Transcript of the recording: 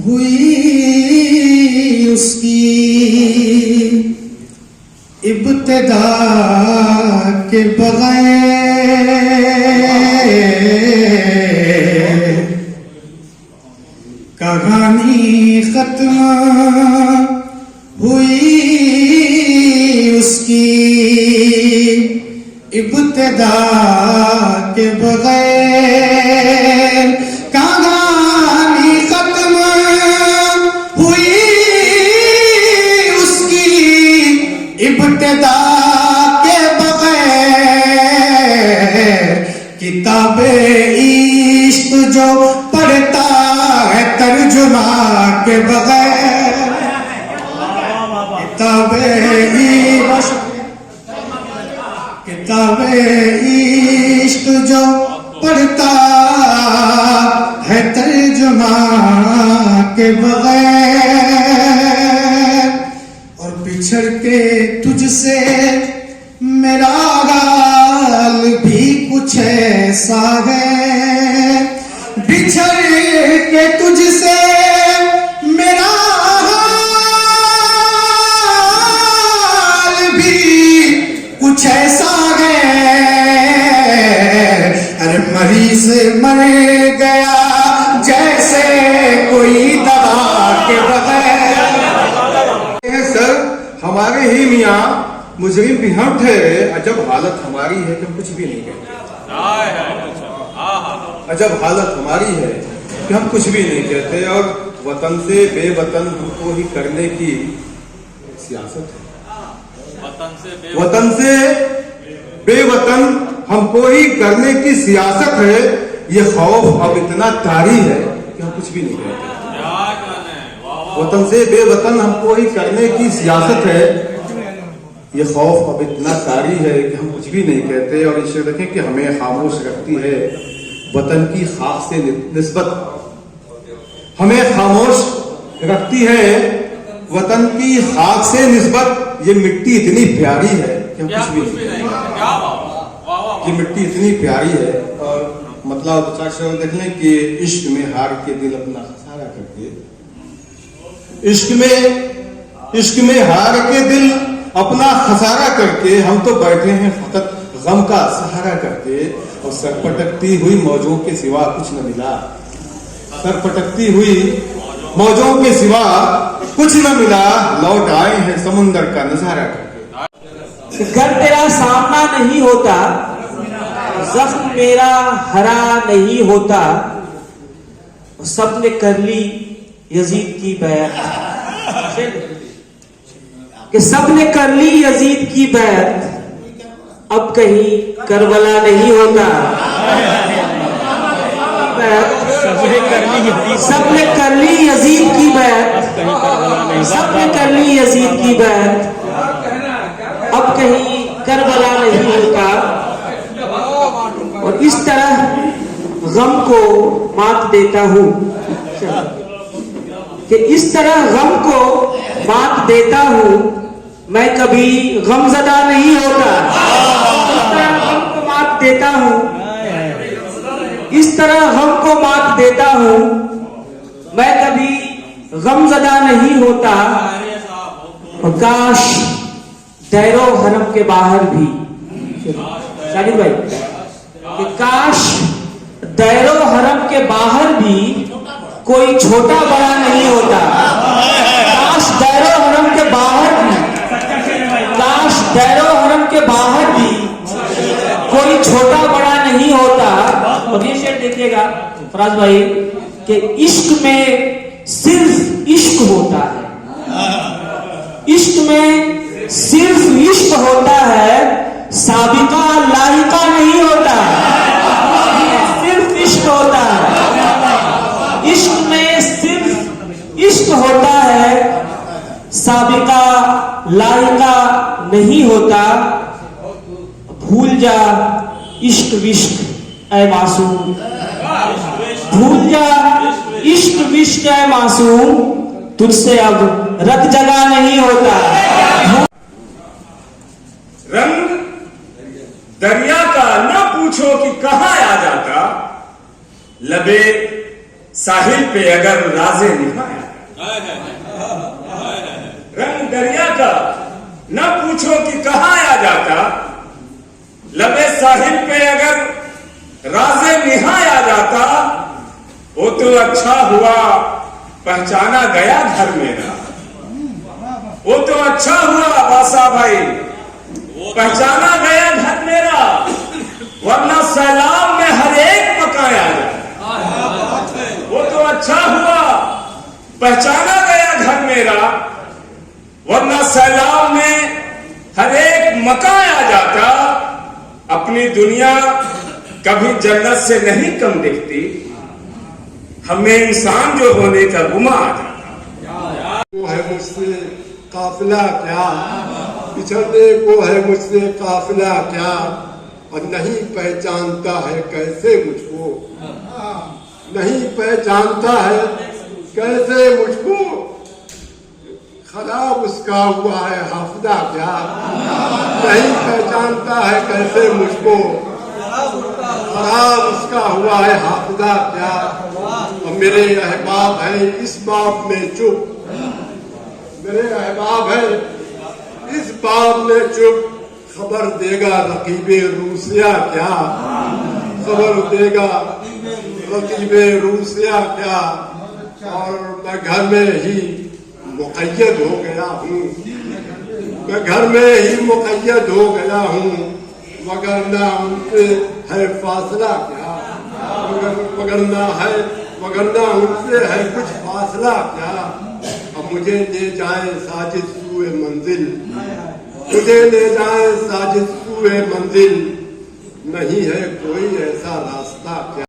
हुई उसकी इब्तिदा के बगैर कहानी खत्म हुई उसकी इब्तिदा के बगैर कहानी खत्म हुई उसकी इब्तिदा के बगैर किताबे इश्क जो पढ़ता है तर्जुमा के बगैर किताबे इश्क जो पढ़ता है तर्जुमा के बगैर और बिछड़ के तुझसे मेरा हाल भी कुछ ऐसा है बिछड़ के तुझसे मेरा हाल भी कुछ ऐसा है अरे मरीज मर गया जैसे कोई दवा के बगैर। सर हमारे ही मियाँ मुजरिम भी हम ठहरे अजब हालत हमारी है कि हम कुछ भी नहीं कहते। अजब हालत हमारी है कि हम कुछ भी नहीं कहते और वतन से बेवतन हमको ही करने की सियासत है। वतन से बेवतन हमको ही करने की सियासत है। ये खौफ अब इतना तारी है कि हम कुछ भी नहीं कहते। वतन से बेवतन हमको ही करने की सियासत है। ये खौफ अब इतना तारी है कि हम कुछ भी नहीं कहते और इसे देखें कि हमें खामोश रखती है वतन की खाक से निस्बत। हमें खामोश रखती है वतन की खाक से निस्बत। ये मिट्टी इतनी प्यारी है कि हम कुछ भी नहीं कहते। ये मिट्टी इतनी प्यारी है और मतलब देख लें कि इश्क में हार के दिल अपना खसारा करके इश्क में हार के दिल अपना खसारा करके हम तो बैठे हैं फकत गम का सहारा करके और सर पटकती हुई मौजों के सिवा कुछ न मिला। सर पटकती हुई मौजों के सिवा कुछ न मिला। लौट आए हैं समुंदर का नजारा करके। घर तेरा सामना नहीं होता जख्म मेरा हरा नहीं होता सबने कर ली यजीद की बैत कि सबने कर ली यजीद की बैत अब कहीं करबला नहीं होता। सबने कर ली यजीद की बैत सबने कर ली यजीद की बैत अब कहीं करबला नहीं होता। और इस तरह गम को मात देता हूं कि इस तरह गम को मात देता हूं मैं कभी गमज़दा नहीं होता। इस तरह गम को मात देता हूं इस तरह गम को मात देता हूं मैं कभी गमज़दा नहीं होता। और काश दैरो हरम के बाहर भी शाहिद भाई कि काश दैरो हरम के बाहर भी कोई छोटा बड़ा नहीं होता। काश दैरो हरम के बाहर भी काश दैरो हरम के बाहर भी कोई छोटा बड़ा नहीं होता। और ये शेर देखिएगा फराज भाई कि इश्क में सिर्फ इश्क होता है। इश्क में सिर्फ इश्क होता है साबिका लाहिका नहीं होता। सिर्फ इश्क होता है। इश्क में सिर्फ इश्क होता है साबिका लाहिका नहीं होता। भूल जा इश्क विश्क ऐ मासूम भूल जा इश्क विश्क ऐ मासूम तुझसे अब रत जगा नहीं होता। रंग दरिया का न पूछो कि कहां आ जाता लबे साहिल पे अगर राजे निभाया, रंग दरिया का न पूछो कि कहाँ आ जाता, लबे साहिल पे अगर राजे निहाय आ जाता, वो तो अच्छा हुआ पहचाना गया घर मेरा। वो तो अच्छा हुआ बासा भाई पहचाना गया घर मेरा, वरना सैलाब में हर एक मकान आ जाए। वो तो अच्छा हुआ पहचाना गया घर मेरा, वरना सैलाब में हर एक मकान आ जाता। अपनी दुनिया कभी जन्नत से नहीं कम दिखती, हमें इंसान जो होने का गुमा आ जाता। वो है मुझसे काफिला क्या, बिछड़ने को है मुझसे काफिला क्या, और नहीं पहचानता है कैसे मुझको, नहीं पहचानता है कैसे मुझको। खराब उसका हुआ है हाफिजा क्या, नहीं पहचानता है कैसे मुझको। खराब उसका हुआ है हाफिजा क्या, और मेरे अहबाब है इस बाब में चुप, मेरे अहबाब है इस बाब में चुप। खबर देगा रकीबे रूसिया क्या, खबर देगा रकीबे रूसिया क्या। और मैं घर में ही मुक़य्यद हो गया हूँ, मैं घर में ही मुक़य्यद हो गया हूँ, वगरना उनसे है फासला क्या, वगरना उनसे है कुछ फासला क्या। अब मुझे ले जाए साजिद सूए मंजिल, मुझे ले जाए साजिद सूए मंजिल, नहीं है कोई ऐसा रास्ता क्या।